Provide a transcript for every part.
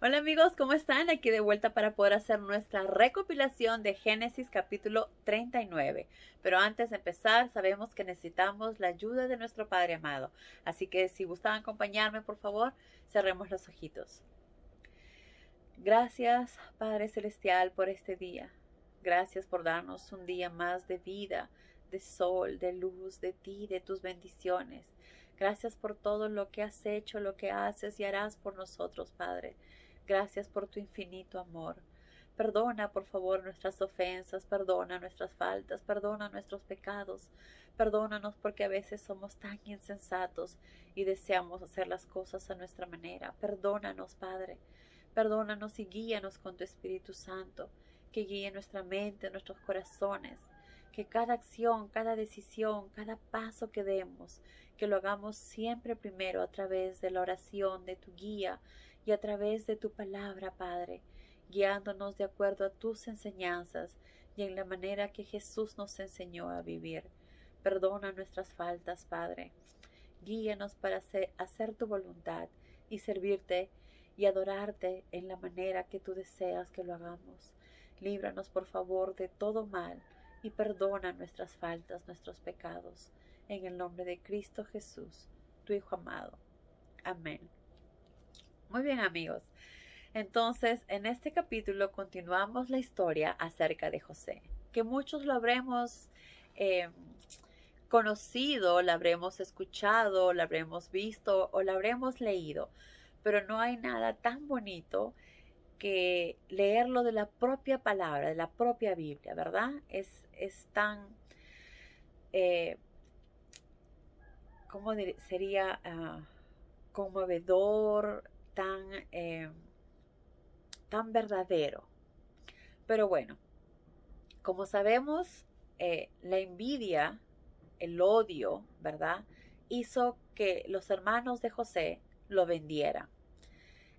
Hola amigos, ¿cómo están? Aquí de vuelta para poder hacer nuestra recopilación de Génesis capítulo 39. Pero antes de empezar, sabemos que necesitamos la ayuda de nuestro Padre amado. Así que si gustan acompañarme, por favor, cerremos los ojitos. Gracias, Padre Celestial, por este día. Gracias por darnos un día más de vida, de sol, de luz, de ti, de tus bendiciones. Gracias por todo lo que has hecho, lo que haces y harás por nosotros, Padre. Gracias por tu infinito amor. Perdona, por favor, nuestras ofensas, perdona nuestras faltas, perdona nuestros pecados. Perdónanos porque a veces somos tan insensatos y deseamos hacer las cosas a nuestra manera. Perdónanos, Padre. Perdónanos y guíanos con tu Espíritu Santo, que guíe nuestra mente, nuestros corazones, que cada acción, cada decisión, cada paso que demos, que lo hagamos siempre primero a través de la oración, de tu guía y a través de tu palabra, Padre, guiándonos de acuerdo a tus enseñanzas y en la manera que Jesús nos enseñó a vivir. Perdona nuestras faltas, Padre. Guíanos para hacer tu voluntad y servirte y adorarte en la manera que tú deseas que lo hagamos. Líbranos, por favor, de todo mal y perdona nuestras faltas, nuestros pecados. En el nombre de Cristo Jesús, tu Hijo amado. Amén. Muy bien, amigos. Entonces, en este capítulo continuamos la historia acerca de José, que muchos lo habremos conocido, la habremos escuchado, la habremos visto o la habremos leído, pero no hay nada tan bonito que leerlo de la propia palabra, de la propia Biblia, ¿verdad? Es tan, ¿cómo sería? Conmovedor, tan verdadero. Pero bueno, como sabemos, la envidia, el odio, ¿verdad? Hizo que los hermanos de José lo vendieran.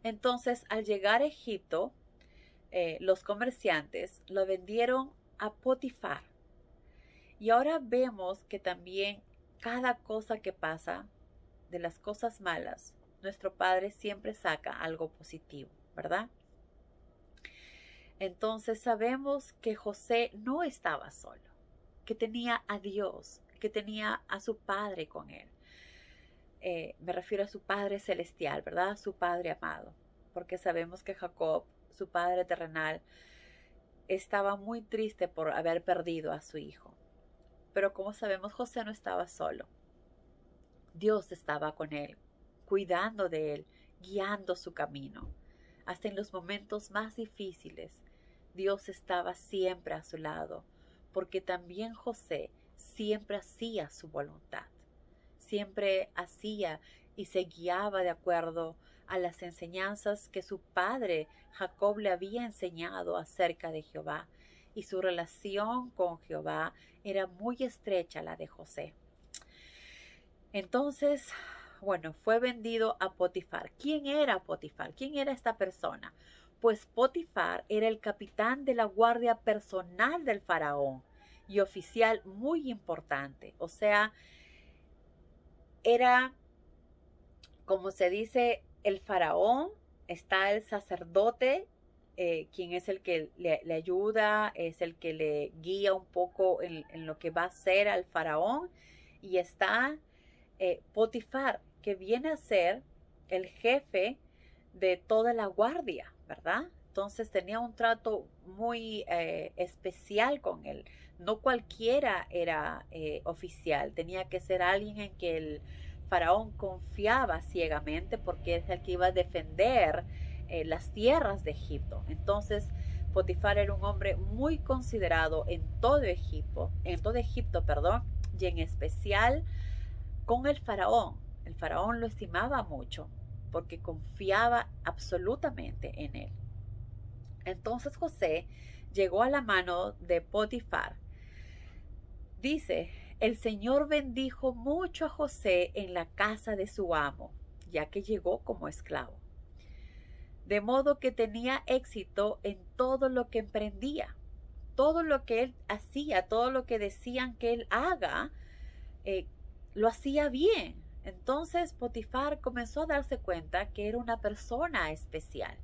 Entonces, al llegar a Egipto, los comerciantes lo vendieron a Potifar. Y ahora vemos que también cada cosa que pasa, de las cosas malas, nuestro Padre siempre saca algo positivo, ¿verdad? Entonces sabemos que José no estaba solo, que tenía a Dios, que tenía a su Padre con él. Me refiero a su Padre celestial, ¿verdad? A su Padre amado, porque sabemos que Jacob, su padre terrenal, estaba muy triste por haber perdido a su hijo. Pero como sabemos, José no estaba solo. Dios estaba con él, cuidando de él, guiando su camino. Hasta en los momentos más difíciles, Dios estaba siempre a su lado, porque también José siempre hacía su voluntad. Siempre hacía y se guiaba de acuerdo a las enseñanzas que su padre Jacob le había enseñado acerca de Jehová, y su relación con Jehová era muy estrecha la de José. Entonces, bueno, fue vendido a Potifar. ¿Quién era Potifar? ¿Quién era esta persona? Pues Potifar era el capitán de la guardia personal del faraón y oficial muy importante. O sea, era, como se dice, el faraón, está el sacerdote, quien es el que le ayuda, es el que le guía un poco en lo que va a hacer al faraón, y está Potifar, que viene a ser el jefe de toda la guardia, ¿verdad? Entonces tenía un trato muy especial con él. No cualquiera era oficial, tenía que ser alguien en que el faraón confiaba ciegamente, porque es el que iba a defender las tierras de Egipto. Entonces Potifar era un hombre muy considerado en todo Egipto, perdón, y en especial con el faraón. El faraón lo estimaba mucho porque confiaba absolutamente en él. Entonces José llegó a la mano de Potifar. Dice, el Señor bendijo mucho a José en la casa de su amo, ya que llegó como esclavo. De modo que tenía éxito en todo lo que emprendía. Todo lo que él hacía, todo lo que decían que él haga, lo hacía bien. Entonces Potifar comenzó a darse cuenta que era una persona especial.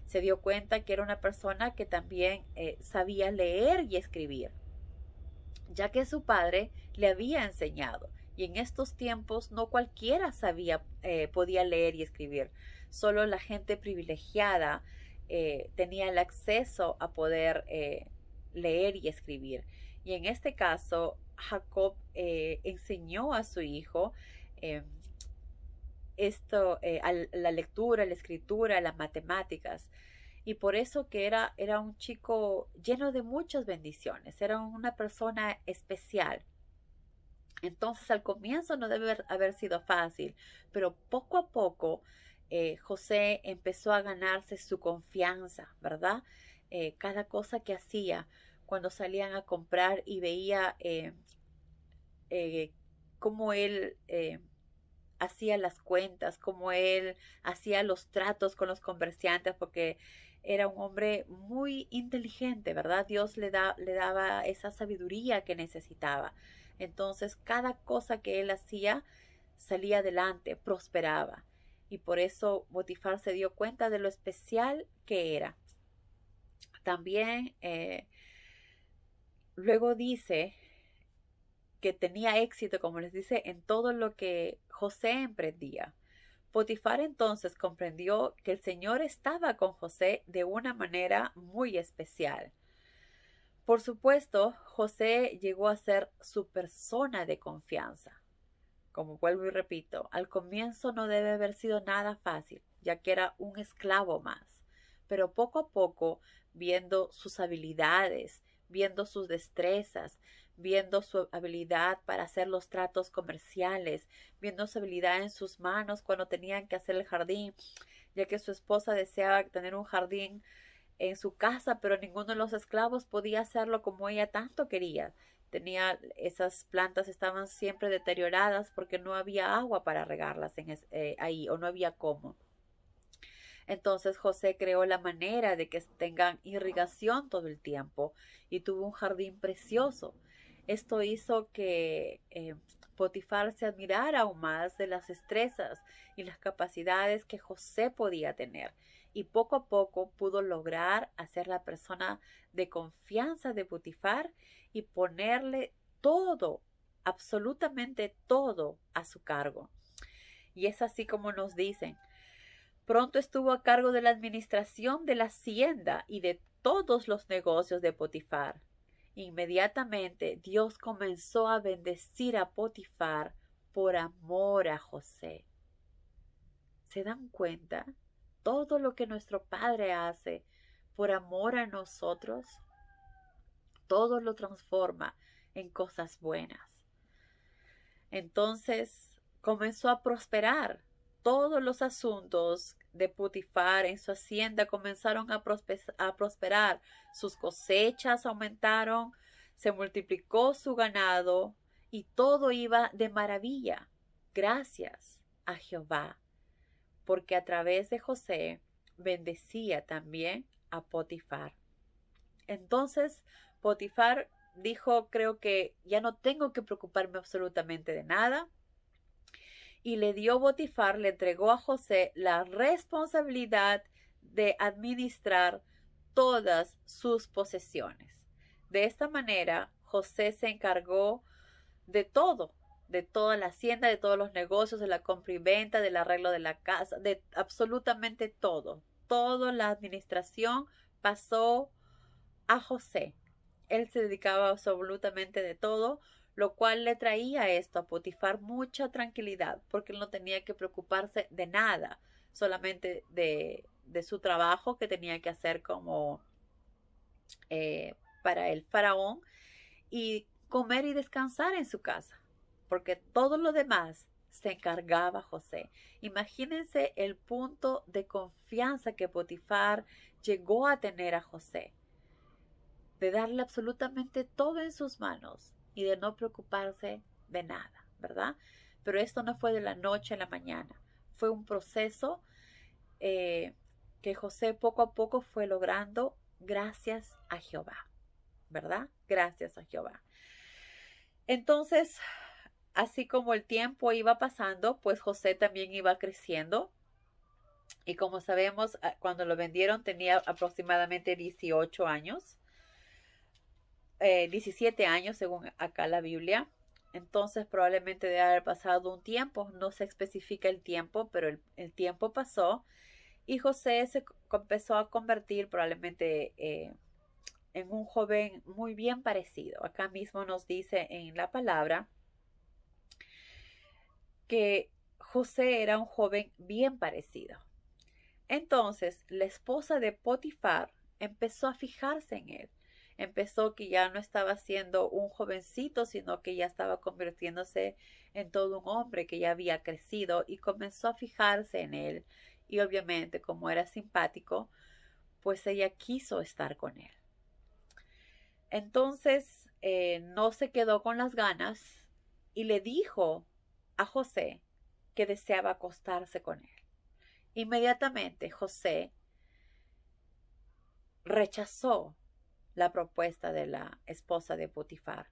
Se dio cuenta que era una persona que también sabía leer y escribir, ya que su padre le había enseñado. Y en estos tiempos no cualquiera podía leer y escribir. Solo la gente privilegiada tenía el acceso a poder leer y escribir. Y en este caso, Jacob enseñó a su hijo eh, la lectura, la escritura, las matemáticas. Y por eso que era un chico lleno de muchas bendiciones, era una persona especial. Entonces al comienzo no debe haber sido fácil, pero poco a poco José empezó a ganarse su confianza, ¿verdad? Cada cosa que hacía, cuando salían a comprar y veía eh, cómo él hacía las cuentas, cómo él hacía los tratos con los comerciantes, porque era un hombre muy inteligente, ¿verdad? Dios le daba esa sabiduría que necesitaba. Entonces, cada cosa que él hacía salía adelante, prosperaba. Y por eso Potifar se dio cuenta de lo especial que era. También luego dice que tenía éxito, como les dice, en todo lo que José emprendía. Potifar entonces comprendió que el Señor estaba con José de una manera muy especial. Por supuesto, José llegó a ser su persona de confianza. Como vuelvo y repito, al comienzo no debe haber sido nada fácil, ya que era un esclavo más. Pero poco a poco, viendo sus habilidades, viendo sus destrezas, viendo su habilidad para hacer los tratos comerciales, viendo su habilidad en sus manos cuando tenían que hacer el jardín, ya que su esposa deseaba tener un jardín en su casa, pero ninguno de los esclavos podía hacerlo como ella tanto quería. Esas plantas estaban siempre deterioradas porque no había agua para regarlas ahí, o no había cómo. Entonces José creó la manera de que tengan irrigación todo el tiempo y tuvo un jardín precioso. Esto hizo que Potifar se admirara aún más de las destrezas y las capacidades que José podía tener. Y poco a poco pudo lograr hacer la persona de confianza de Potifar y ponerle todo, absolutamente todo a su cargo. Y es así como nos dicen: pronto estuvo a cargo de la administración de la hacienda y de todos los negocios de Potifar. Inmediatamente Dios comenzó a bendecir a Potifar por amor a José. ¿Se dan cuenta? Todo lo que nuestro Padre hace por amor a nosotros, todo lo transforma en cosas buenas. Entonces comenzó a prosperar. Todos los asuntos de Potifar en su hacienda comenzaron a prosperar. Sus cosechas aumentaron, se multiplicó su ganado y todo iba de maravilla. Gracias a Jehová, porque a través de José bendecía también a Potifar. Entonces Potifar dijo: creo que ya no tengo que preocuparme absolutamente de nada. Y le entregó a José la responsabilidad de administrar todas sus posesiones. De esta manera, José se encargó de todo, de toda la hacienda, de todos los negocios, de la compra y venta, del arreglo de la casa, de absolutamente todo. Toda la administración pasó a José. Él se dedicaba absolutamente de todo, lo cual le traía esto a Potifar mucha tranquilidad, porque él no tenía que preocuparse de nada, solamente de su trabajo que tenía que hacer como para el faraón, y comer y descansar en su casa, porque todo lo demás se encargaba José. Imagínense el punto de confianza que Potifar llegó a tener a José, de darle absolutamente todo en sus manos y de no preocuparse de nada, ¿verdad? Pero esto no fue de la noche a la mañana, fue un proceso que José poco a poco fue logrando gracias a Jehová, ¿verdad? Gracias a Jehová. Entonces, así como el tiempo iba pasando, pues José también iba creciendo Y como sabemos, cuando lo vendieron tenía aproximadamente 18 años, 17 años según acá la Biblia. Entonces probablemente debe haber pasado un tiempo, no se especifica el tiempo, pero el tiempo pasó y José se empezó a convertir probablemente en un joven muy bien parecido. Acá mismo nos dice en la palabra que José era un joven bien parecido. Entonces la esposa de Potifar empezó a fijarse en él. Empezó que ya no estaba siendo un jovencito, sino que ya estaba convirtiéndose en todo un hombre que ya había crecido y comenzó a fijarse en él. Y obviamente, como era simpático, pues ella quiso estar con él. Entonces no se quedó con las ganas y le dijo a José que deseaba acostarse con él. Inmediatamente José rechazó la propuesta de la esposa de Potifar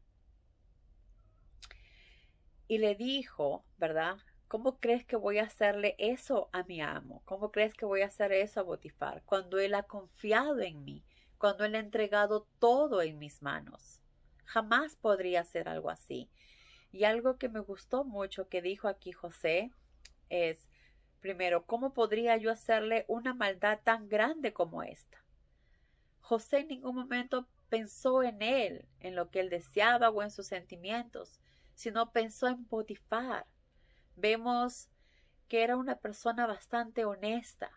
y le dijo, ¿verdad? ¿Cómo crees que voy a hacerle eso a mi amo? ¿Cómo crees que voy a hacer eso a Potifar cuando él ha confiado en mí, cuando él ha entregado todo en mis manos? Jamás podría hacer algo así. Y algo que me gustó mucho que dijo aquí José es, primero, ¿cómo podría yo hacerle una maldad tan grande como esta? José en ningún momento pensó en él, en lo que él deseaba o en sus sentimientos, sino pensó en Potifar. Vemos que era una persona bastante honesta.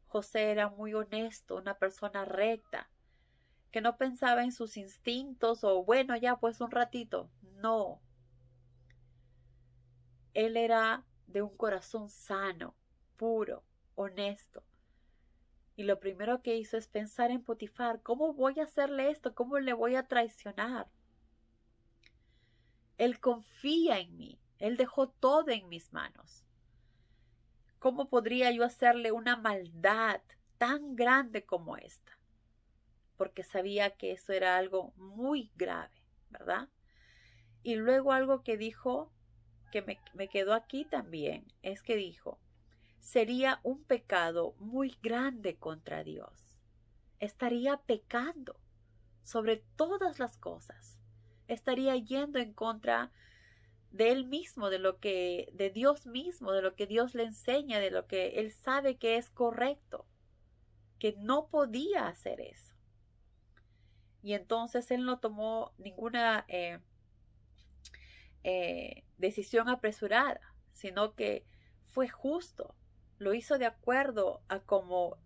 José era muy honesto, una persona recta, que no pensaba en sus instintos o bueno, ya pues un ratito. No, él era de un corazón sano, puro, honesto. Y lo primero que hizo es pensar en Potifar. ¿Cómo voy a hacerle esto? ¿Cómo le voy a traicionar? Él confía en mí. Él dejó todo en mis manos. ¿Cómo podría yo hacerle una maldad tan grande como esta? Porque sabía que eso era algo muy grave, ¿verdad? Y luego algo que dijo, que me quedó aquí también, es que dijo, sería un pecado muy grande contra Dios. Estaría pecando sobre todas las cosas. Estaría yendo en contra de él mismo, de Dios mismo, de lo que Dios le enseña, de lo que él sabe que es correcto, que no podía hacer eso. Y entonces él no tomó ninguna decisión apresurada, sino que fue justo, lo hizo de acuerdo a como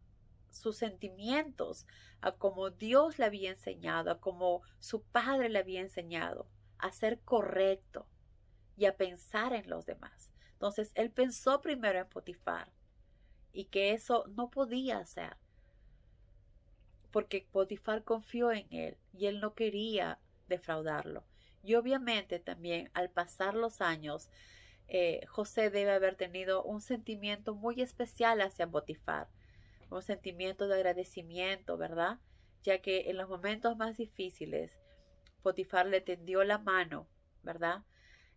sus sentimientos, a como Dios le había enseñado, a como su padre le había enseñado, a ser correcto y a pensar en los demás. Entonces él pensó primero en Potifar y que eso no podía hacer, porque Potifar confió en él y él no quería defraudarlo. Y obviamente también al pasar los años, José debe haber tenido un sentimiento muy especial hacia Potifar, un sentimiento de agradecimiento, ¿verdad? Ya que en los momentos más difíciles, Potifar le tendió la mano, ¿verdad?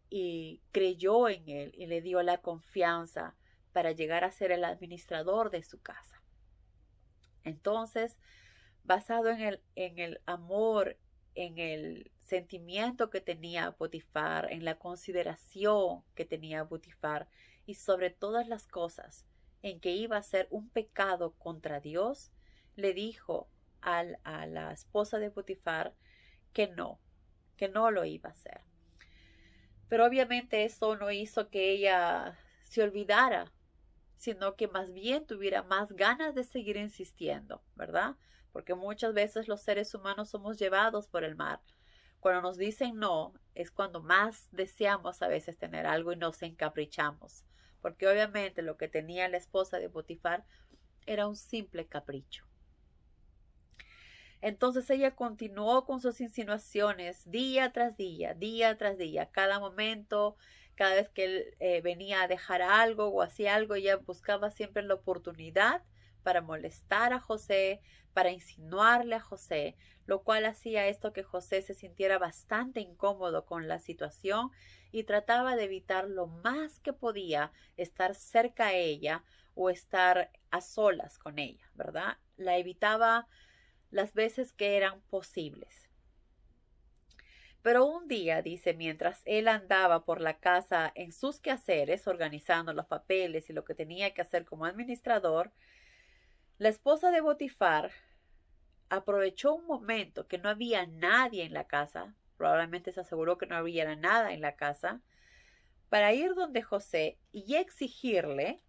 Y creyó en él y le dio la confianza para llegar a ser el administrador de su casa. Entonces, basado en el amor, en el sentimiento que tenía Potifar, en la consideración que tenía Potifar y sobre todas las cosas en que iba a ser un pecado contra Dios, le dijo a la esposa de Potifar que no lo iba a hacer. Pero obviamente eso no hizo que ella se olvidara, sino que más bien tuviera más ganas de seguir insistiendo, ¿verdad? Porque muchas veces los seres humanos somos llevados por el mar. Cuando nos dicen no, es cuando más deseamos a veces tener algo y nos encaprichamos. Porque obviamente lo que tenía la esposa de Potifar era un simple capricho. Entonces ella continuó con sus insinuaciones día tras día, cada momento, cada vez que él venía a dejar algo o hacía algo, ella buscaba siempre la oportunidad para molestar a José, para insinuarle a José, lo cual hacía esto que José se sintiera bastante incómodo con la situación y trataba de evitar lo más que podía estar cerca a ella o estar a solas con ella, ¿verdad? La evitaba las veces que eran posibles. Pero un día, dice, mientras él andaba por la casa en sus quehaceres, organizando los papeles y lo que tenía que hacer como administrador, la esposa de Potifar aprovechó un momento que no había nadie en la casa, probablemente se aseguró que no había nada en la casa, para ir donde José y exigirle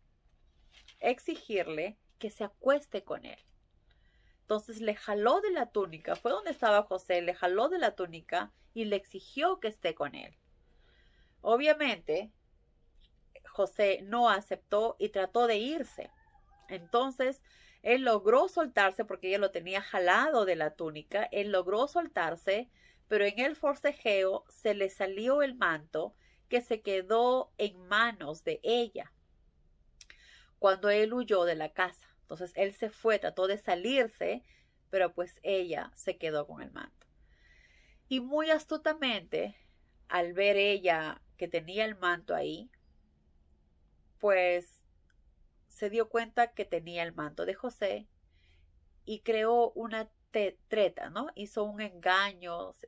que se acueste con él. Entonces le jaló de la túnica, fue donde estaba José, le jaló de la túnica y le exigió que esté con él. Obviamente, José no aceptó y trató de irse. Entonces, él logró soltarse porque ella lo tenía jalado de la túnica. Él logró soltarse, pero en el forcejeo se le salió el manto que se quedó en manos de ella cuando él huyó de la casa. Entonces, él se fue, trató de salirse, pero pues ella se quedó con el manto. Y muy astutamente, al ver ella que tenía el manto ahí, pues se dio cuenta que tenía el manto de José y creó una treta, ¿no? Hizo un engaños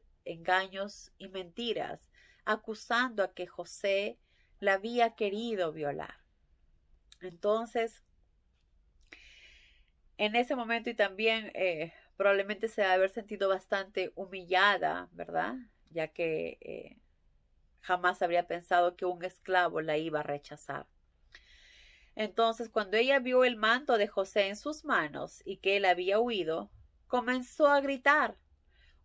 y mentiras, acusando a que José la había querido violar. Entonces, en ese momento y también probablemente se debe haber sentido bastante humillada, ¿verdad? Ya que jamás habría pensado que un esclavo la iba a rechazar. Entonces, cuando ella vio el manto de José en sus manos y que él había huido, comenzó a gritar.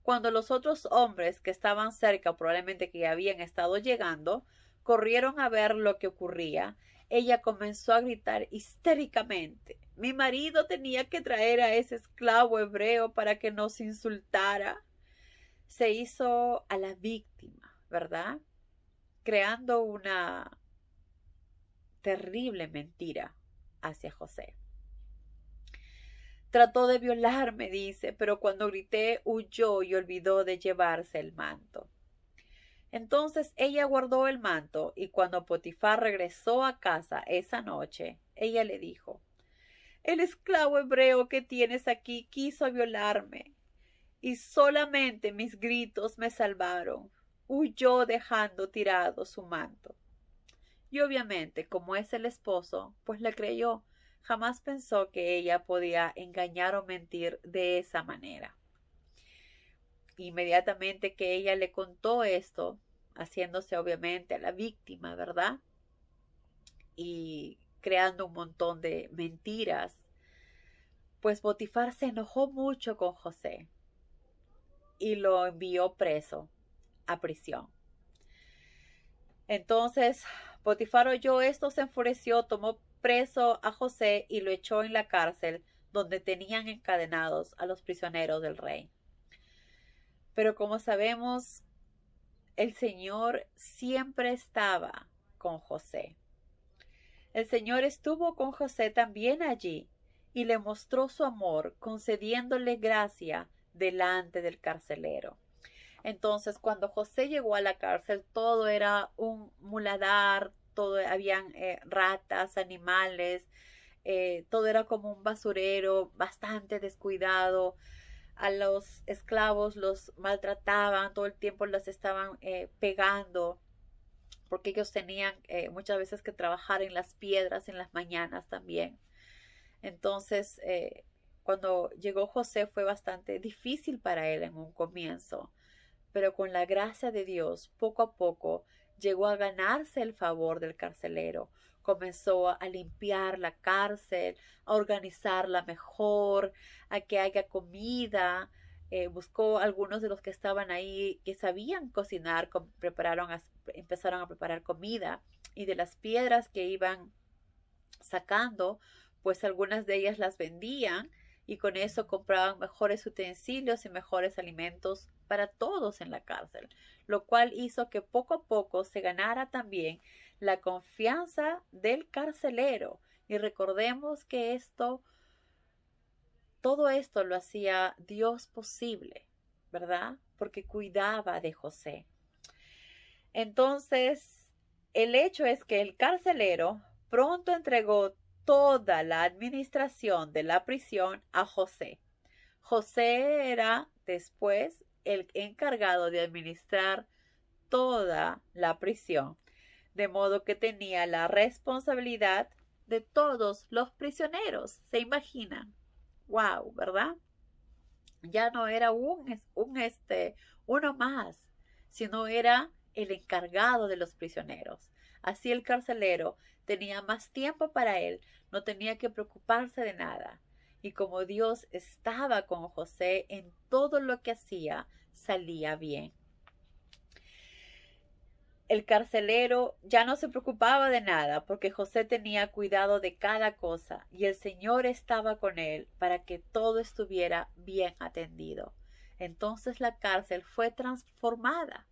Cuando los otros hombres que estaban cerca, probablemente que ya habían estado llegando, corrieron a ver lo que ocurría, ella comenzó a gritar histéricamente. Mi marido tenía que traer a ese esclavo hebreo para que nos insultara. Se hizo a la víctima, ¿verdad? Creando una terrible mentira hacia José. Trató de violarme, dice, pero cuando grité huyó y olvidó de llevarse el manto. Entonces ella guardó el manto y cuando Potifar regresó a casa esa noche, ella le dijo, el esclavo hebreo que tienes aquí quiso violarme y solamente mis gritos me salvaron. Huyó dejando tirado su manto. Y obviamente, como es el esposo, pues le creyó. Jamás pensó que ella podía engañar o mentir de esa manera. Inmediatamente que ella le contó esto, haciéndose obviamente a la víctima, ¿verdad? Y creando un montón de mentiras, pues Potifar se enojó mucho con José y lo envió preso a prisión. Entonces Potifar oyó esto, se enfureció, tomó preso a José y lo echó en la cárcel donde tenían encadenados a los prisioneros del rey. Pero como sabemos, el Señor siempre estaba con José. El Señor estuvo con José también allí y le mostró su amor, concediéndole gracia delante del carcelero. Entonces, cuando José llegó a la cárcel, todo era un muladar, habían ratas, animales, todo era como un basurero bastante descuidado. A los esclavos los maltrataban, todo el tiempo los estaban pegando, porque ellos tenían muchas veces que trabajar en las piedras en las mañanas también. Entonces, cuando llegó José fue bastante difícil para él en un comienzo, pero con la gracia de Dios, poco a poco, llegó a ganarse el favor del carcelero. Comenzó a limpiar la cárcel, a organizarla mejor, a que haya comida. Buscó a algunos de los que estaban ahí que sabían cocinar, empezaron a preparar comida, y de las piedras que iban sacando, pues algunas de ellas las vendían y con eso compraban mejores utensilios y mejores alimentos para todos en la cárcel, lo cual hizo que poco a poco se ganara también la confianza del carcelero. Y recordemos que esto todo esto lo hacía Dios posible, ¿verdad? Porque cuidaba de José. Entonces, el hecho es que el carcelero pronto entregó toda la administración de la prisión a José. José era después el encargado de administrar toda la prisión, de modo que tenía la responsabilidad de todos los prisioneros. ¿Se imaginan? Wow, ¿verdad? Ya no era uno más, sino era el encargado de los prisioneros. Así el carcelero tenía más tiempo para él, no tenía que preocuparse de nada. Y como Dios estaba con José en todo lo que hacía, salía bien. El carcelero ya no se preocupaba de nada porque José tenía cuidado de cada cosa y el Señor estaba con él para que todo estuviera bien atendido. Entonces la cárcel fue transformada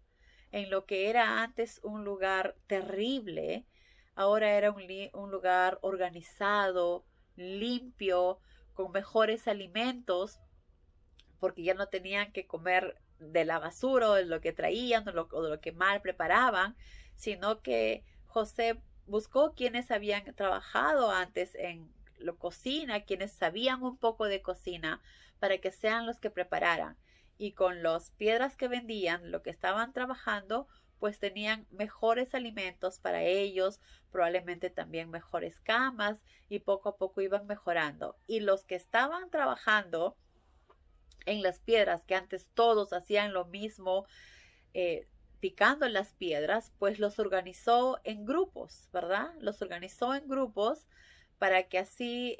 en lo que era antes un lugar terrible, ahora era un lugar organizado, limpio, con mejores alimentos, porque ya no tenían que comer de la basura o de lo que traían o de lo que mal preparaban, sino que José buscó quienes habían trabajado antes en la cocina, quienes sabían un poco de cocina, para que sean los que prepararan. Y con las piedras que vendían, lo que estaban trabajando, pues tenían mejores alimentos para ellos, probablemente también mejores camas, y poco a poco iban mejorando. Y los que estaban trabajando en las piedras, que antes todos hacían lo mismo, picando en las piedras, pues los organizó en grupos, ¿verdad? Los organizó en grupos para que así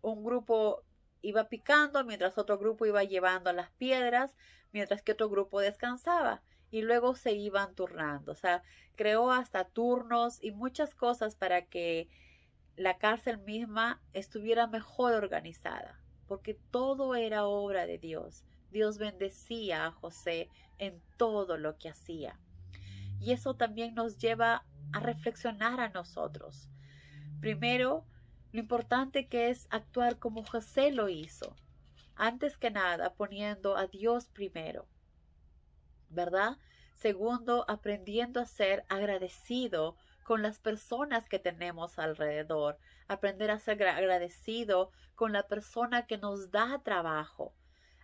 un grupo iba picando, mientras otro grupo iba llevando las piedras, mientras que otro grupo descansaba. Y luego se iban turnando. O sea, creó hasta turnos y muchas cosas para que la cárcel misma estuviera mejor organizada, porque todo era obra de Dios. Dios bendecía a José en todo lo que hacía. Y eso también nos lleva a reflexionar a nosotros. Primero, lo importante que es actuar como José lo hizo. Antes que nada, poniendo a Dios primero, ¿verdad? Segundo, aprendiendo a ser agradecido con las personas que tenemos alrededor. Aprender a ser agradecido con la persona que nos da trabajo.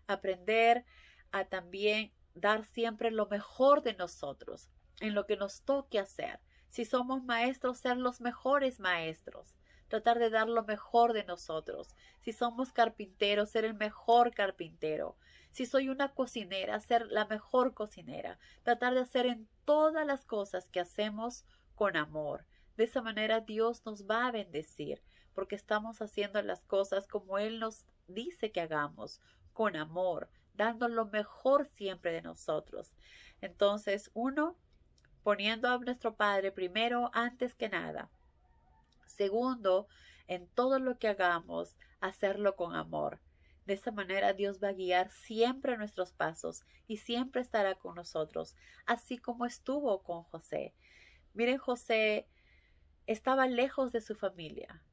Aprender a también dar siempre lo mejor de nosotros en lo que nos toque hacer. Si somos maestros, ser los mejores maestros. Tratar de dar lo mejor de nosotros. Si somos carpinteros, ser el mejor carpintero. Si soy una cocinera, ser la mejor cocinera. Tratar de hacer en todas las cosas que hacemos con amor. De esa manera Dios nos va a bendecir, porque estamos haciendo las cosas como Él nos dice que hagamos, con amor, dando lo mejor siempre de nosotros. Entonces, uno, poniendo a nuestro Padre primero antes que nada. Segundo, en todo lo que hagamos, hacerlo con amor. De esa manera Dios va a guiar siempre nuestros pasos y siempre estará con nosotros, así como estuvo con José. Miren, José estaba lejos de su familia.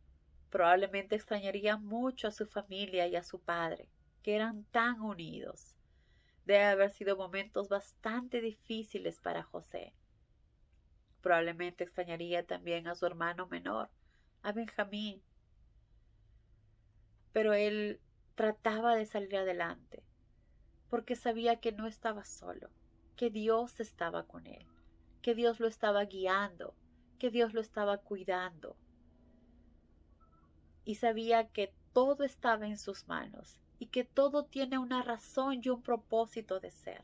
Probablemente extrañaría mucho a su familia y a su padre, que eran tan unidos. Debe haber sido momentos bastante difíciles para José. Probablemente extrañaría también a su hermano menor, a Benjamín. Pero él trataba de salir adelante, porque sabía que no estaba solo, que Dios estaba con él, que Dios lo estaba guiando, que Dios lo estaba cuidando. Y sabía que todo estaba en sus manos y que todo tiene una razón y un propósito de ser,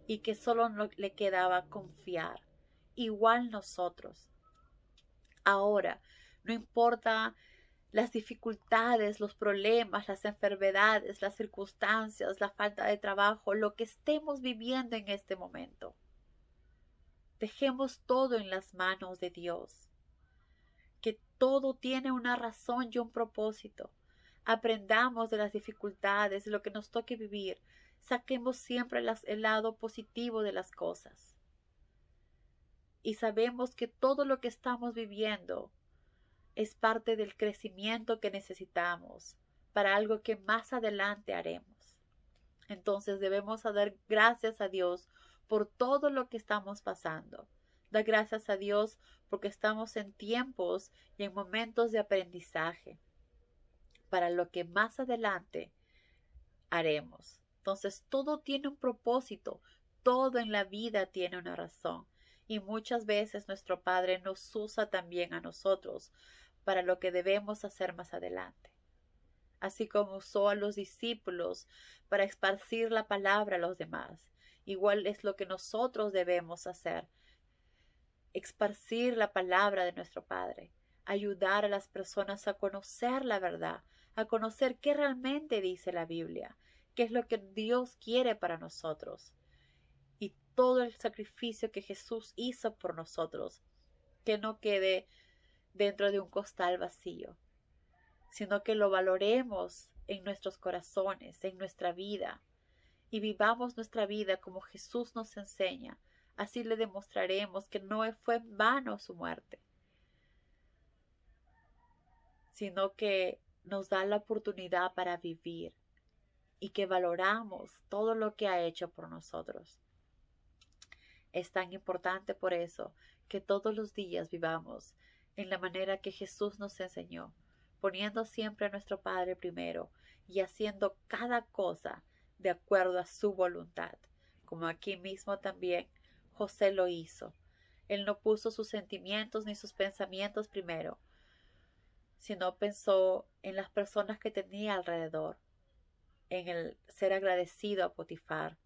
y que solo le quedaba confiar, igual nosotros. Ahora, no importa las dificultades, los problemas, las enfermedades, las circunstancias, la falta de trabajo, lo que estemos viviendo en este momento. Dejemos todo en las manos de Dios, que todo tiene una razón y un propósito. Aprendamos de las dificultades, de lo que nos toque vivir. Saquemos siempre el lado positivo de las cosas. Y sabemos que todo lo que estamos viviendo es parte del crecimiento que necesitamos para algo que más adelante haremos. Entonces debemos dar gracias a Dios por todo lo que estamos pasando. Da gracias a Dios porque estamos en tiempos y en momentos de aprendizaje para lo que más adelante haremos. Entonces todo tiene un propósito, todo en la vida tiene una razón. Y muchas veces nuestro Padre nos usa también a nosotros para lo que debemos hacer más adelante. Así como usó a los discípulos para esparcir la palabra a los demás. Igual es lo que nosotros debemos hacer. Esparcir la palabra de nuestro Padre. Ayudar a las personas a conocer la verdad. A conocer qué realmente dice la Biblia. Qué es lo que Dios quiere para nosotros. Y todo el sacrificio que Jesús hizo por nosotros. Que no quede dentro de un costal vacío, sino que lo valoremos en nuestros corazones, en nuestra vida, y vivamos nuestra vida como Jesús nos enseña. Así le demostraremos que no fue en vano su muerte, sino que nos da la oportunidad para vivir y que valoramos todo lo que ha hecho por nosotros. Es tan importante por eso que todos los días vivamos en la manera que Jesús nos enseñó, poniendo siempre a nuestro Padre primero y haciendo cada cosa de acuerdo a su voluntad, como aquí mismo también José lo hizo. Él no puso sus sentimientos ni sus pensamientos primero, sino pensó en las personas que tenía alrededor, en el ser agradecido a Potifar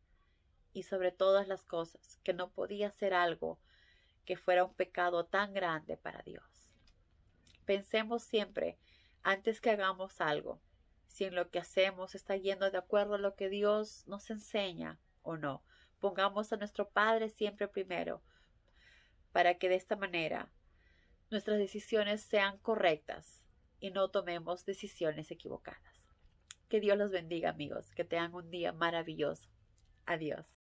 y sobre todas las cosas, que no podía ser algo que fuera un pecado tan grande para Dios. Pensemos siempre, antes que hagamos algo, si en lo que hacemos está yendo de acuerdo a lo que Dios nos enseña o no. Pongamos a nuestro Padre siempre primero, para que de esta manera nuestras decisiones sean correctas y no tomemos decisiones equivocadas. Que Dios los bendiga, amigos, que tengan un día maravilloso. Adiós.